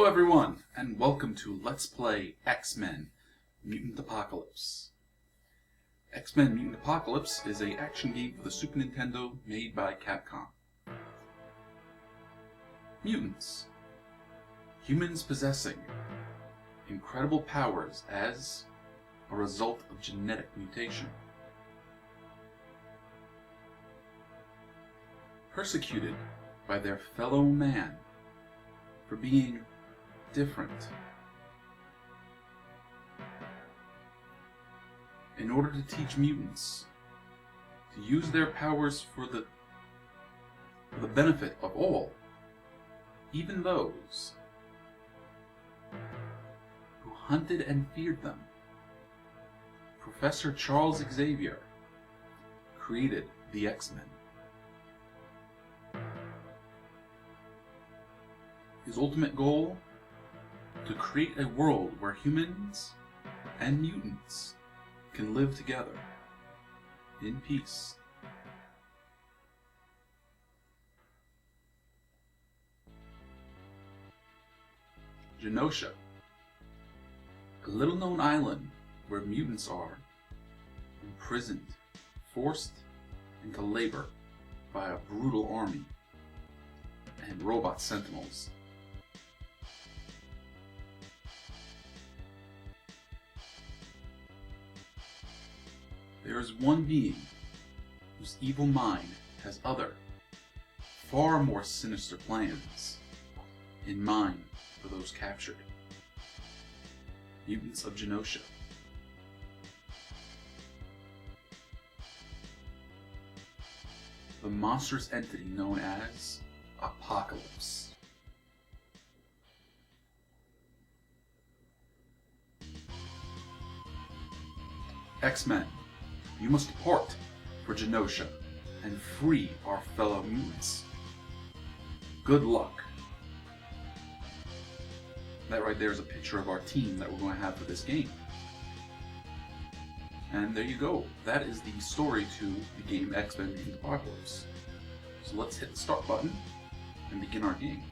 Hello everyone, and welcome to Let's Play X-Men Mutant Apocalypse. X-Men Mutant Apocalypse is an action game for the Super Nintendo made by Capcom. Mutants. Humans possessing incredible powers as a result of genetic mutation. Persecuted by their fellow man for being different. In order to teach mutants to use their powers for the benefit of all, even those who hunted and feared them, Professor Charles Xavier created the X-Men. His ultimate goal? To create a world where humans and mutants can live together in peace. Genosha, a little-known island where mutants are imprisoned, forced into labor by a brutal army and robot sentinels. There is one being whose evil mind has other, far more sinister plans in mind for those captured. Mutants of Genosha. The monstrous entity known as Apocalypse. X-Men, you must depart for Genosha and free our fellow mutants. Good luck. That right there is a picture of our team that we're going to have for this game. And there you go. That is the story to the game X-Men Mutant Apocalypse. So let's hit the start button and begin our game.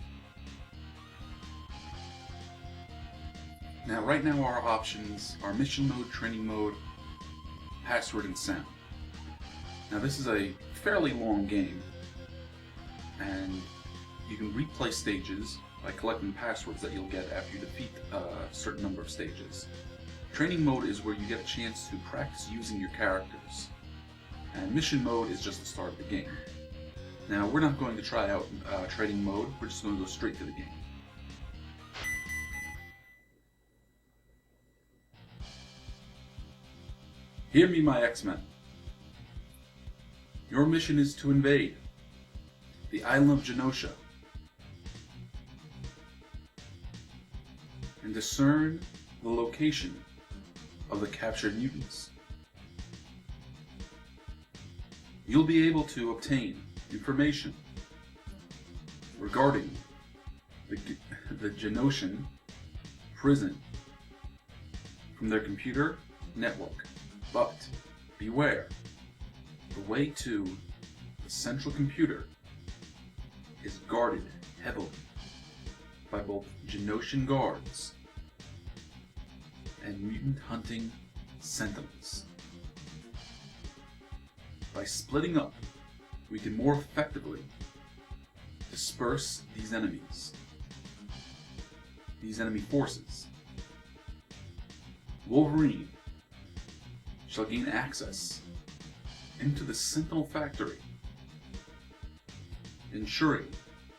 Now right now our options are mission mode, training mode, password, and sound. Now this is a fairly long game, and you can replay stages by collecting passwords that you'll get after you defeat a certain number of stages. Training mode is where you get a chance to practice using your characters, and mission mode is just the start of the game. Now we're not going to try out training mode, we're just going to go straight to the game. Hear me, my X-Men. Your mission is to invade the island of Genosha and discern the location of the captured mutants. You'll be able to obtain information regarding the Genoshan prison from their computer network. But beware, the way to the central computer is guarded heavily by both Genoshan guards and mutant hunting sentinels. By splitting up, we can more effectively disperse these enemies, these enemy forces. Wolverine shall gain access into the Sentinel factory, ensuring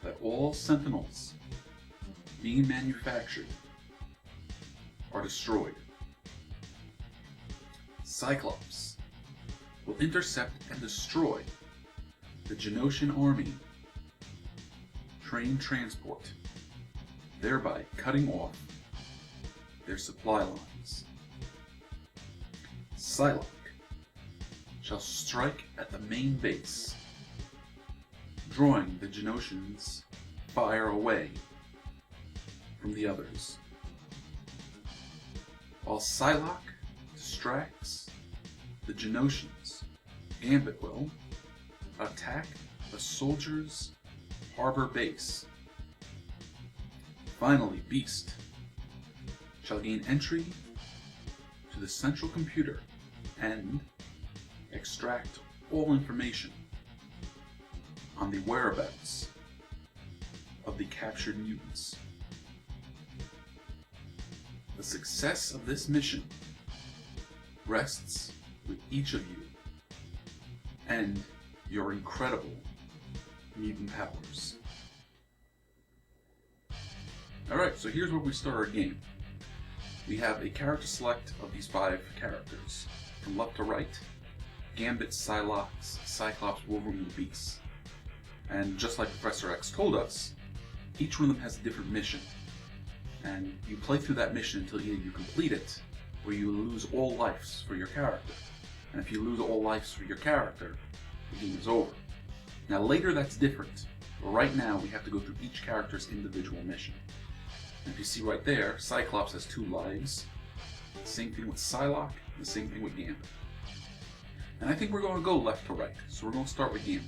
that all Sentinels being manufactured are destroyed. Cyclops will intercept and destroy the Genoshan army train transport, thereby cutting off their supply lines. Psylocke shall strike at the main base, drawing the Genoshans' fire away from the others. While Psylocke distracts the Genoshans, Gambit will attack the soldiers' harbor base, Finally, Beast shall gain entry to the central computer and extract all information on the whereabouts of the captured mutants. The success of this mission rests with each of you and your incredible mutant powers. Alright, so here's where we start our game. We have a character select of these 5 characters. From left to right, Gambit, Psylocke, Cyclops, Wolverine, and Beast. And just like Professor X told us, each one of them has a different mission. And you play through that mission until either you complete it, or you lose all lives for your character. And if you lose all lives for your character, the game is over. Now later that's different, but right now we have to go through each character's individual mission. And if you see right there, Cyclops has 2 lives. The same thing with Psylocke, and the same thing with Gambit. And I think we're going to go left to right, so we're going to start with Gambit.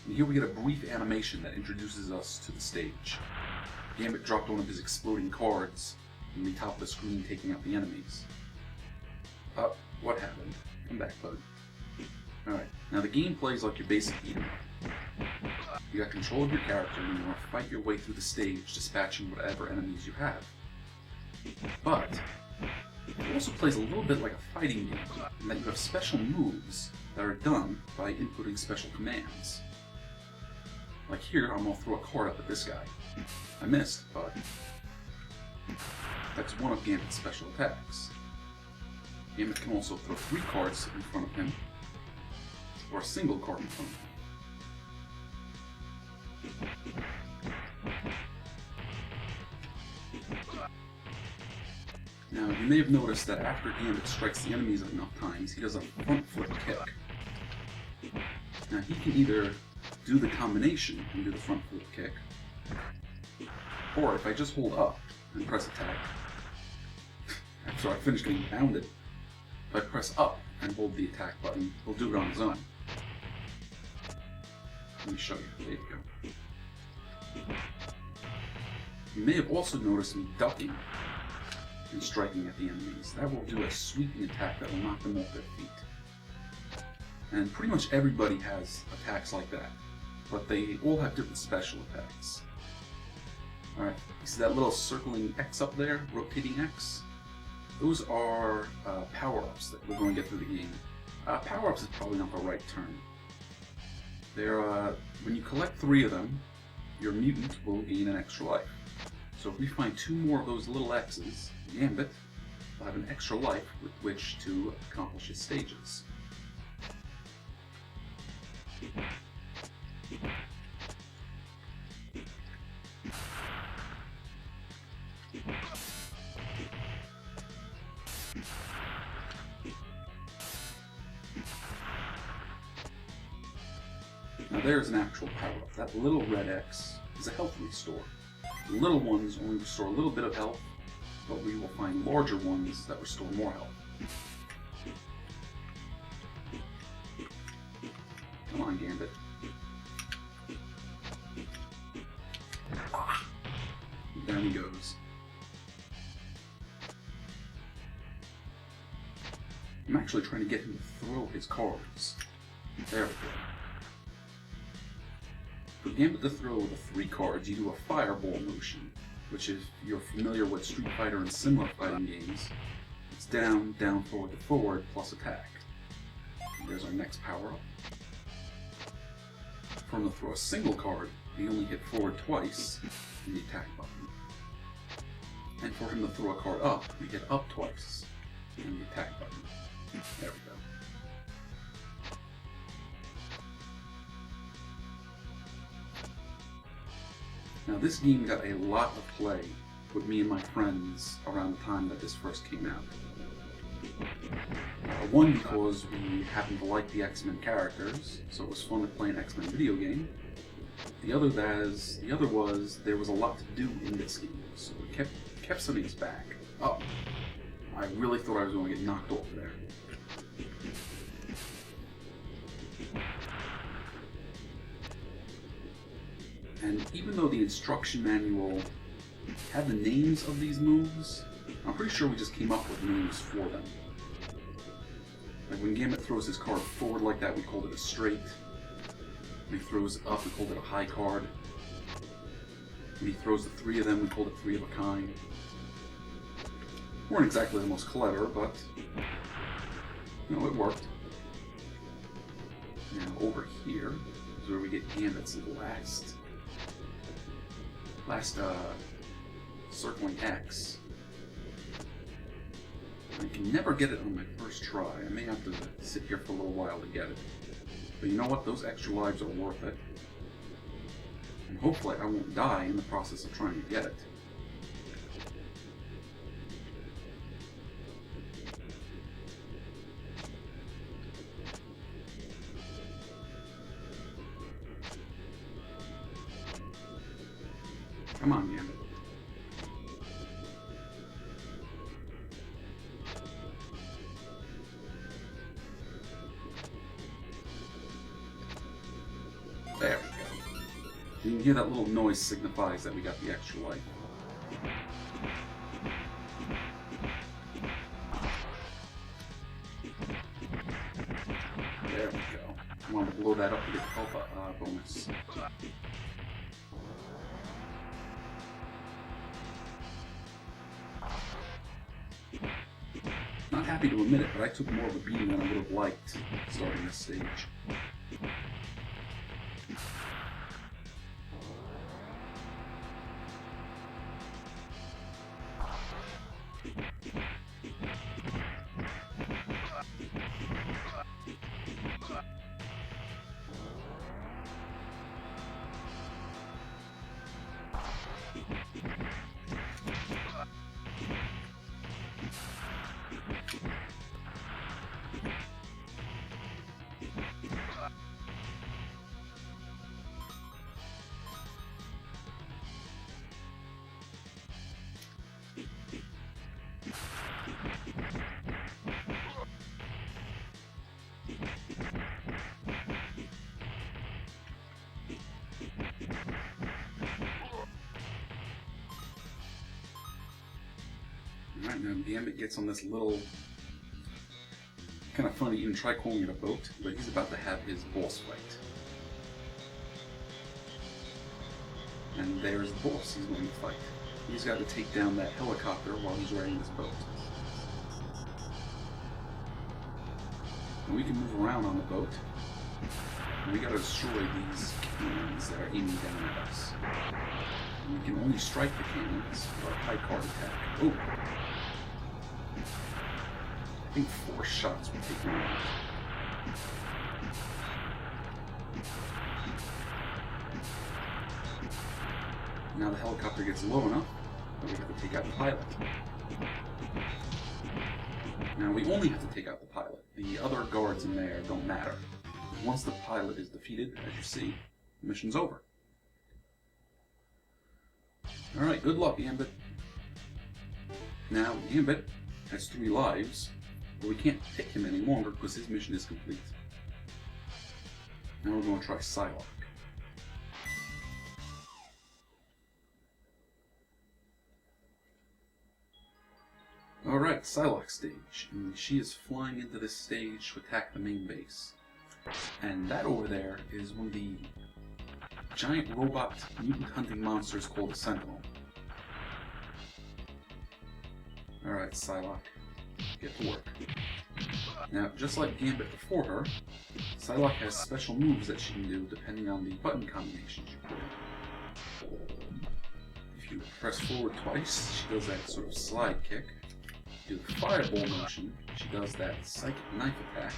And here we get a brief animation that introduces us to the stage. Gambit dropped one of his exploding cards from the top of the screen, taking out the enemies. What happened? Come back, bud. Alright, now the game plays like your basic beat'em up. You got control of your character and you want to fight your way through the stage, dispatching whatever enemies you have. But it also plays a little bit like a fighting game, in that you have special moves that are done by inputting special commands. Like here, I'm going to throw a card up at this guy. I missed, but that's one of Gambit's special attacks. Gambit can also throw 3 cards in front of him, or a single card in front of him. Now, you may have noticed that after Gambit strikes the enemies enough times, he does a front flip kick. Now, he can either do the combination and do the front flip kick, or if I just hold up and press attack, after I finish getting pounded, if I press up and hold the attack button, he'll do it on his own. Let me show you. There you go. You may have also noticed me ducking and striking at the enemies. That will do a sweeping attack that will knock them off their feet. And pretty much everybody has attacks like that, but they all have different special attacks. Alright, you see that little circling X up there, rotating X? Those are power-ups that we're going to get through the game. Power-ups is probably not the right term. They're, when you collect 3 of them, your mutant will gain an extra life. So if we find 2 more of those little X's, Gambit will have an extra life with which to accomplish his stages. Now there's an actual power-up. That little red X is a health restore. The little ones only restore a little bit of health, but we will find larger ones that restore more health. Come on, Gambit. Ah! Down he goes. I'm actually trying to get him to throw his cards. There we go. For Gambit to throw the 3 cards, you do a fireball motion, which if you're familiar with Street Fighter and similar fighting games, it's down, down, forward to forward, plus attack. And there's our next power-up. For him to throw a single card, you only hit forward twice in the attack button. And for him to throw a card up, we hit up twice in the attack button. There we go. Now this game got a lot of play with me and my friends around the time that this first came out. One, because we happened to like the X-Men characters, so it was fun to play an X-Men video game. The other was there was a lot to do in this game, so it kept sending us back. Oh, I really thought I was going to get knocked off there. And even though the instruction manual had the names of these moves, I'm pretty sure we just came up with names for them. Like when Gambit throws his card forward like that, we called it a straight. When he throws it up, we called it a high card. When he throws the three of them, we called it three of a kind. Weren't exactly the most clever, but you know, it worked. Now over here is where we get Gambit's last circling X. I can never get it on my first try. I may have to sit here for a little while to get it. But you know what? Those extra lives are worth it. And hopefully I won't die in the process of trying to get it. Come on, Gambit. There we go. You can hear that little noise signifies that we got the extra life. There we go. I want to blow that up to get the bonus. Not happy to admit it, but I took more of a beating than I would have liked starting this stage. Alright, now Gambit gets on this little, kind of funny, you can try calling it a boat, but he's about to have his boss fight. And there's the boss he's going to fight. He's got to take down that helicopter while he's riding this boat. And we can move around on the boat. And we got to destroy these cannons that are aiming down at us. And we can only strike the cannons with our high card attack. Oh! I think 4 shots will take them out. Now the helicopter gets low enough that we have to take out the pilot. Now we only have to take out the pilot. The other guards in there don't matter. Once the pilot is defeated, as you see, the mission's over. Alright, good luck, Gambit. Now, Gambit has 3 lives, but we can't pick him any longer because his mission is complete. Now we're going to try Psylocke. Alright, Psylocke stage. And she is flying into this stage to attack the main base. And that over there is one of the giant robot mutant hunting monsters called a Sentinel. Alright, Psylocke, get to work. Now, just like Gambit before her, Psylocke has special moves that she can do depending on the button combinations you put in. If you press forward twice, she does that sort of slide kick. Do the fireball motion, she does that psychic knife attack.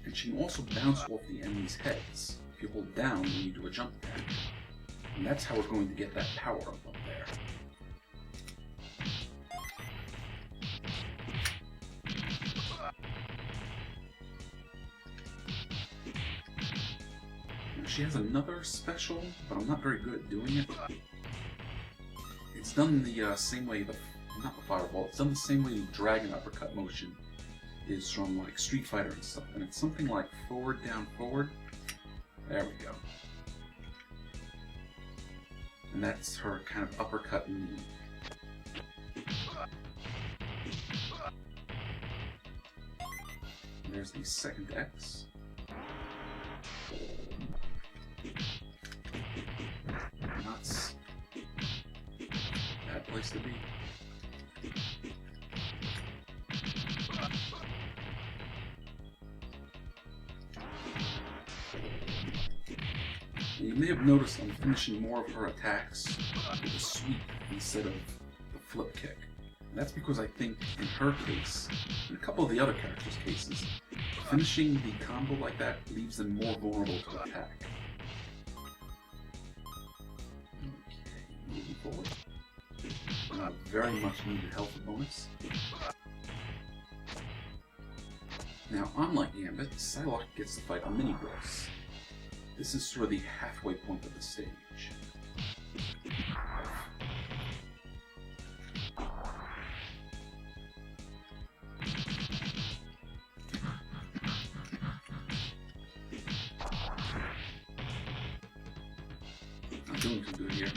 And she can also bounce off the enemy's heads. If you hold down, you do a jump attack. And that's how we're going to get that power up there. Now, she has another special, but I'm not very good at doing it. It's done the same way, not the fireball, it's done the same way the dragon uppercut motion is from like Street Fighter and stuff. And it's something like forward, down, forward. There we go. And that's her kind of uppercut knee. And there's the second X. Nuts. Bad place to be. You may have noticed I'm finishing more of her attacks with a sweep instead of the flip kick. And that's because I think in her case, and a couple of the other characters' cases, finishing the combo like that leaves them more vulnerable to attack. Okay, moving forward. Very much needed health bonus. Now, unlike Gambit, Psylocke gets to fight a mini-boss. This is sort of the halfway point of the stage. Not doing too good here.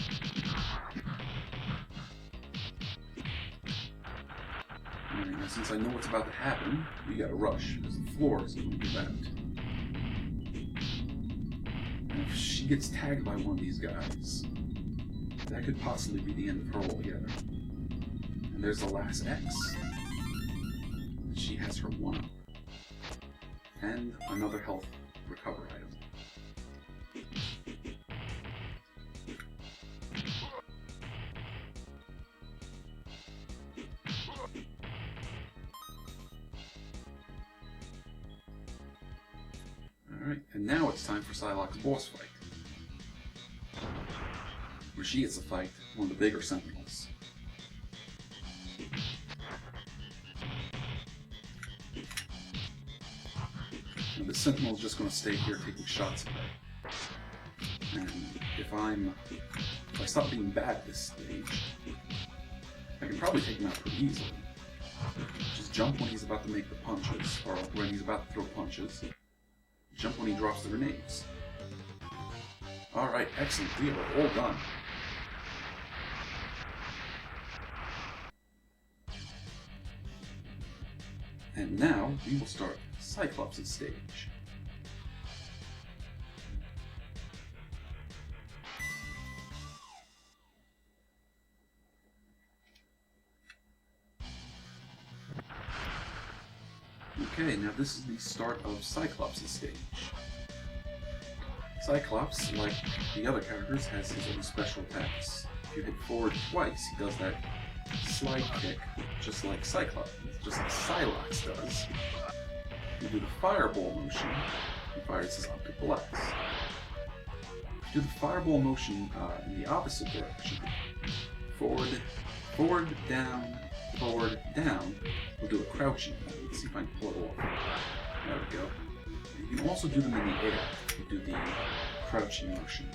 Alright, now since I know what's about to happen, we gotta rush, because the floor is going to give out. If she gets tagged by one of these guys, that could possibly be the end of her altogether. And there's the last X. She has her 1-up. And another health recover item. Alright, and now it's time for Psylocke's boss fight, where she gets to fight one of the bigger Sentinels. And the Sentinel's just going to stay here taking shots at her. And if I stop being bad at this stage, I can probably take him out pretty easily. Just jump when he's about to make the punches, or when he's about to throw punches. Jump when he drops the grenades. Alright, excellent. We are all done. And now, we will start Cyclops' stage. Okay, now this is the start of Cyclops' stage. Cyclops, like the other characters, has his own special attacks. If you hit forward twice, he does that slide kick, just like Cyclops, just like Psylocke does. You do the fireball motion, he fires his optic blast. If you do the fireball motion in the opposite direction, forward, down, we'll do a crouching. Let's see if I can pull it off. There we go. You can also do them in the air. You do the crouching motion.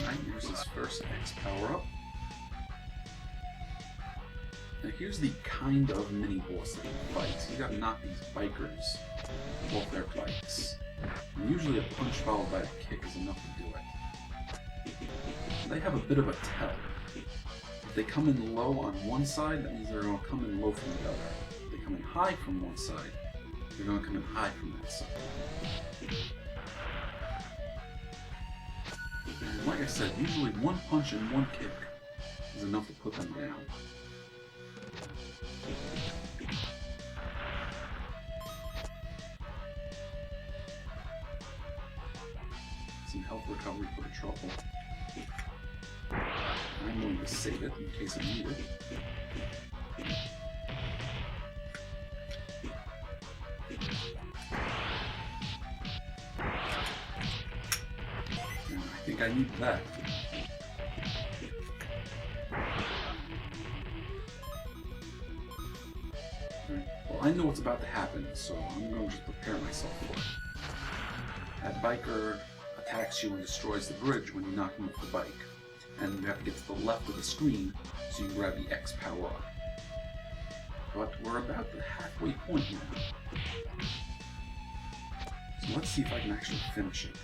Alright, here's his first X power-up. Now here's the kind of mini-boss that he fights. You gotta knock these bikers off their bikes. And usually a punch followed by a kick is enough to do it. They have a bit of a tell. If they come in low on one side, that means they're going to come in low from the other. If they come in high from one side, they're going to come in high from that side. And like I said, usually one punch and one kick is enough to put them down. Some health recovery for the trouble. I'm going to save it in case I need it. And I think I need that. Right. Well, I know what's about to happen, so I'm going to just prepare myself for it. That biker attacks you and destroys the bridge when you knock him off the bike. and you have to get to the left of the screen so you can grab the X power-up. But we're about the halfway point now. So let's see if I can actually finish it.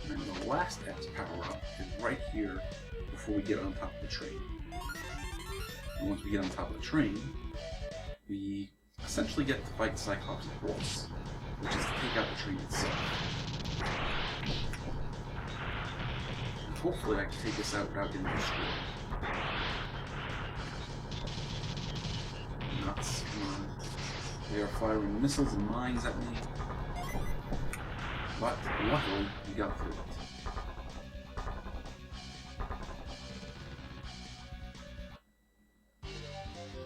And the last X power-up is right here before we get on top of the train. And once we get on top of the train, we essentially get to fight Cyclops' boss, which is to take out the train itself. And hopefully I can take this out without getting destroyed. Nuts, come on. They are firing missiles and mines at me. But luckily, we got through it.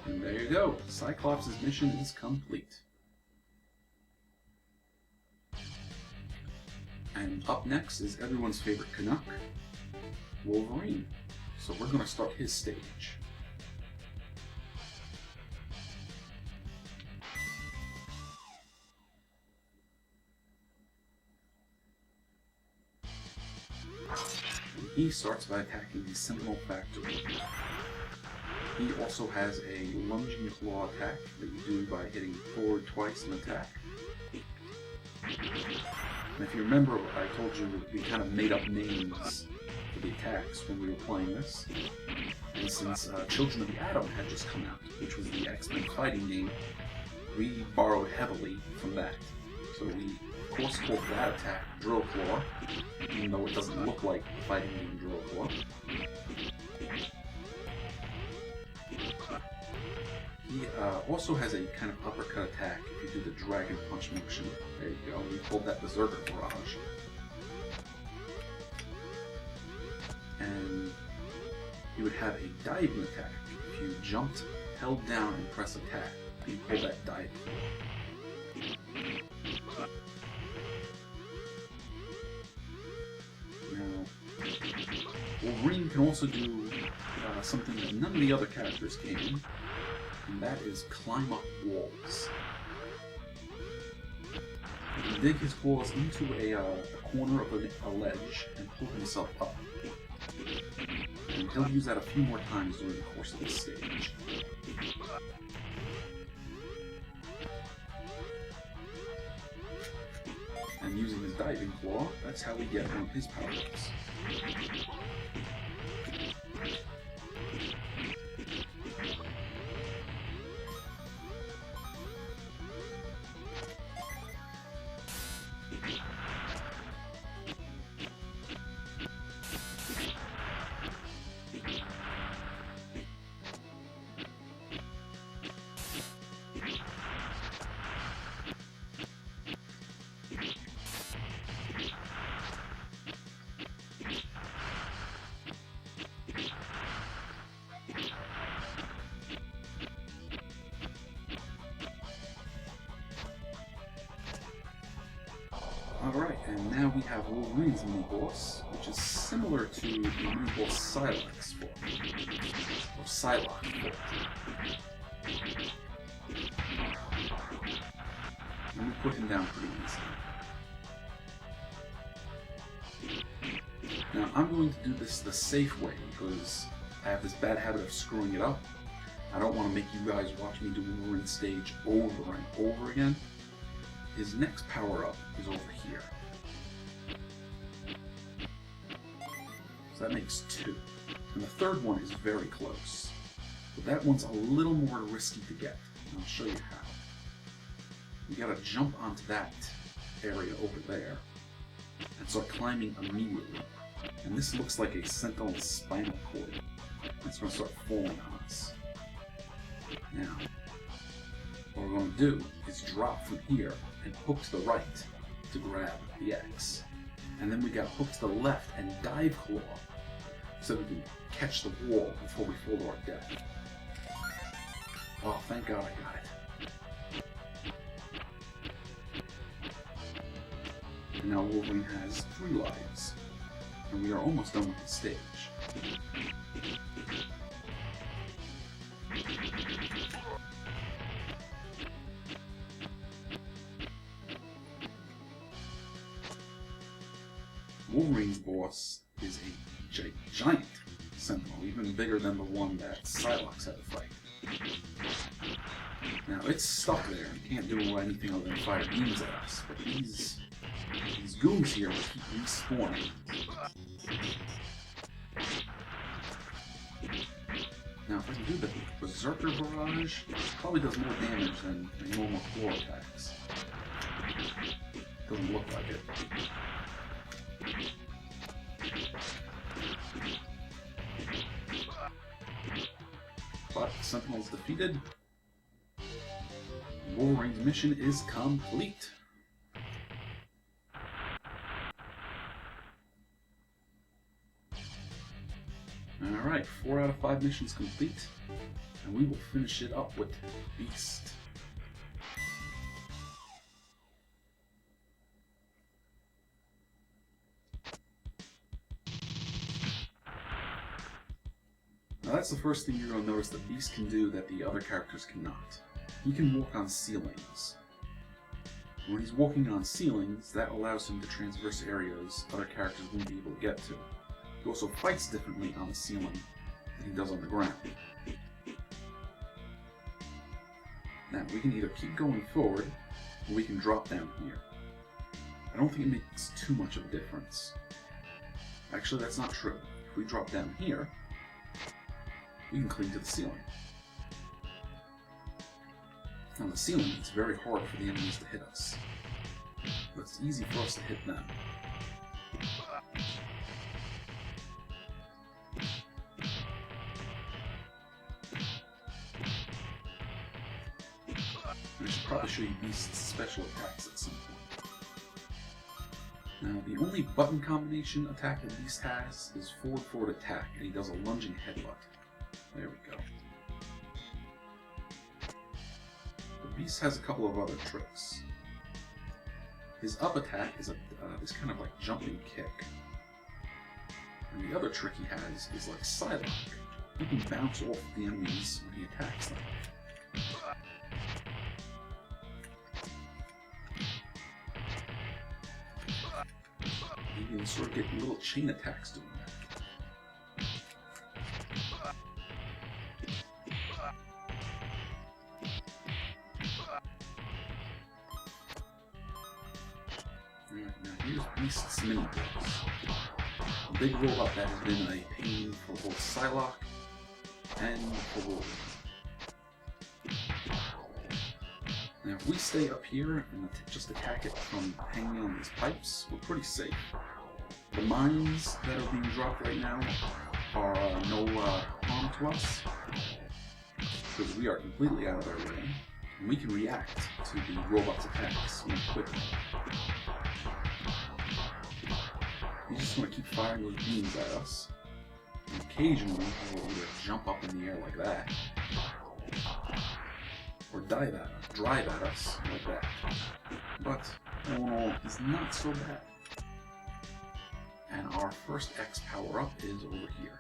And there you go. Cyclops' mission is complete. And up next is everyone's favorite Canuck, Wolverine. So we're going to start his stage. He starts by attacking the Sentinel Factory. He also has a lunging claw attack that you do by hitting forward twice and attack. And if you remember, I told you we kind of made up names for the attacks when we were playing this. And since Children of the Atom had just come out, which was the X-Men fighting game, we borrowed heavily from that. So we, of course, called that attack Drill Claw, even though it doesn't look like the fighting game Drill Claw. He also has a kind of uppercut attack if you do the Dragon Punch motion. There you go, we called that Berserker Barrage. And you would have a diving attack if you jumped, held down, and press attack. You call that diving. Now, Wolverine can also do something that none of the other characters can, and that is climb up walls. He can dig his claws into a corner of a ledge and pull himself up. And he'll use that a few more times during the course of this stage. And using his diving claw, that's how we get one of his power-ups. Alright, and now we have Wolverine's mini-boss, which is similar to the mini-boss Psylocke's form. Or Psylocke form. And we put him down pretty easily. Now, I'm going to do this the safe way, because I have this bad habit of screwing it up. I don't want to make you guys watch me do Wolverine's stage over and over again. His next power-up is over here. So that makes 2. And the third one is very close. But that one's a little more risky to get. And I'll show you how. we gotta jump onto that area over there and start climbing immediately. And this looks like a Sentinel's spinal cord. It's gonna start falling on us. Now, what we're gonna do is drop from here and hook to the right to grab the X. And then we got hook to the left and dive claw so we can catch the wall before we fall to our death. Oh, thank God I got it. And now Wolverine has 3 lives. And we are almost done with the stage. Wolverine's boss is a giant Sentinel, even bigger than the one that Psylocke had to fight. Now, it's stuck there and can't do anything other than fire beams at us, but these goons here will keep respawning. Now, if I can do the Berserker Barrage, it probably does more damage than normal claw attacks. Doesn't look like it. But Sentinel's defeated. Wolverine's mission is complete. Alright, 4 out of 5 missions complete, and we will finish it up with Beast. Now that's the first thing you're going to notice that Beast can do that the other characters cannot. He can walk on ceilings. When he's walking on ceilings, that allows him to traverse areas other characters won't be able to get to. He also fights differently on the ceiling than he does on the ground. Now, we can either keep going forward, or we can drop down here. I don't think it makes too much of a difference. Actually, that's not true. If we drop down here, we can cling to the ceiling. On the ceiling, it's very hard for the enemies to hit us, but it's easy for us to hit them. I should probably show you Beast's special attacks at some point. Now, the only button combination attack that Beast has is forward attack, and he does a lunging headbutt. There we go. The Beast has a couple of other tricks. His up attack is this kind of like jumping kick. And the other trick he has is like Psylocke. He can bounce off the enemies when he attacks them. You can sort of get little chain attacks doing that. Alright, now here's Beast's mini boss. A big robot that has been a pain for both Psylocke and for Wolverine. Now if we stay up here and just attack it from hanging on these pipes, we're pretty safe. The mines that are being dropped right now are no harm to us, because we are completely out of their way, and we can react to the robot's attacks more quickly. You just want to keep firing those beams at us, and occasionally we'll either jump up in the air like that, or drive at us like that. But all in all, it's not so bad. And our first X power-up is over here.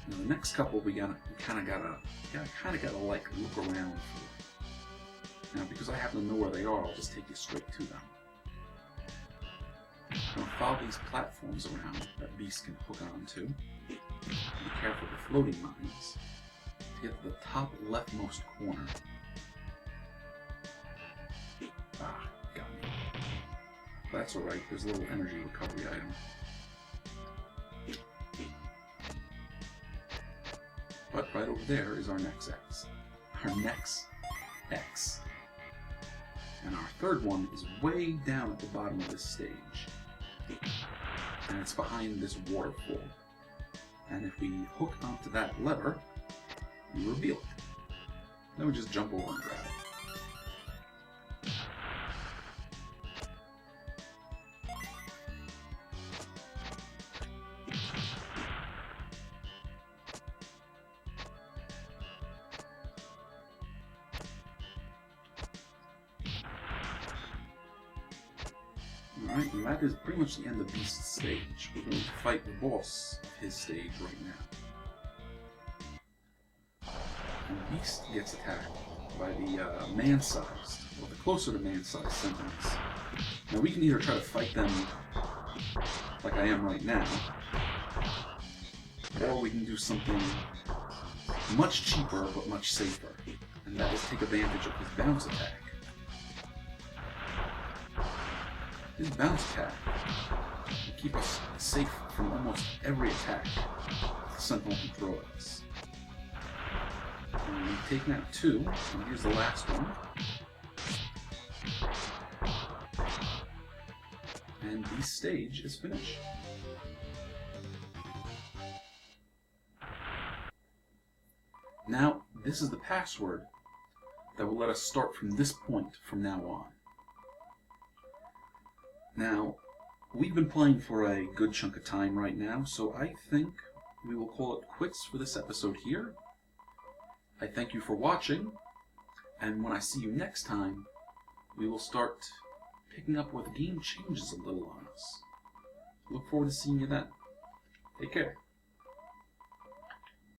Now the next couple we kind of gotta like look around for. Now because I happen to know where they are, I'll just take you straight to them. I'm gonna follow these platforms around that Beast can hook onto. Be careful with the floating mines to get to the top leftmost corner. Ah, got me. That's alright, there's a little energy recovery item. But right over there is our next X. our next X. And our third one is way down at the bottom of this stage. And it's behind this waterfall. And if we hook onto that lever, we reveal it. Then we just jump over and grab it. Alright, and that is pretty much the end of Beast's stage. We're going to fight the boss of his stage right now. And Beast gets attacked by the man-sized, or the closer to man-sized Sentinels. Now we can either try to fight them like I am right now, or we can do something much cheaper but much safer, and that is take advantage of his bounce attack. His bounce attack will keep us safe from almost every attack the Sentinel can throw at us. And we've taken out 2, and here's the last one. And the stage is finished. Now, this is the password that will let us start from this point from now on. Now, we've been playing for a good chunk of time right now, so I think we will call it quits for this episode here. I thank you for watching, and when I see you next time, we will start picking up where the game changes a little on us. Look forward to seeing you then. Take care.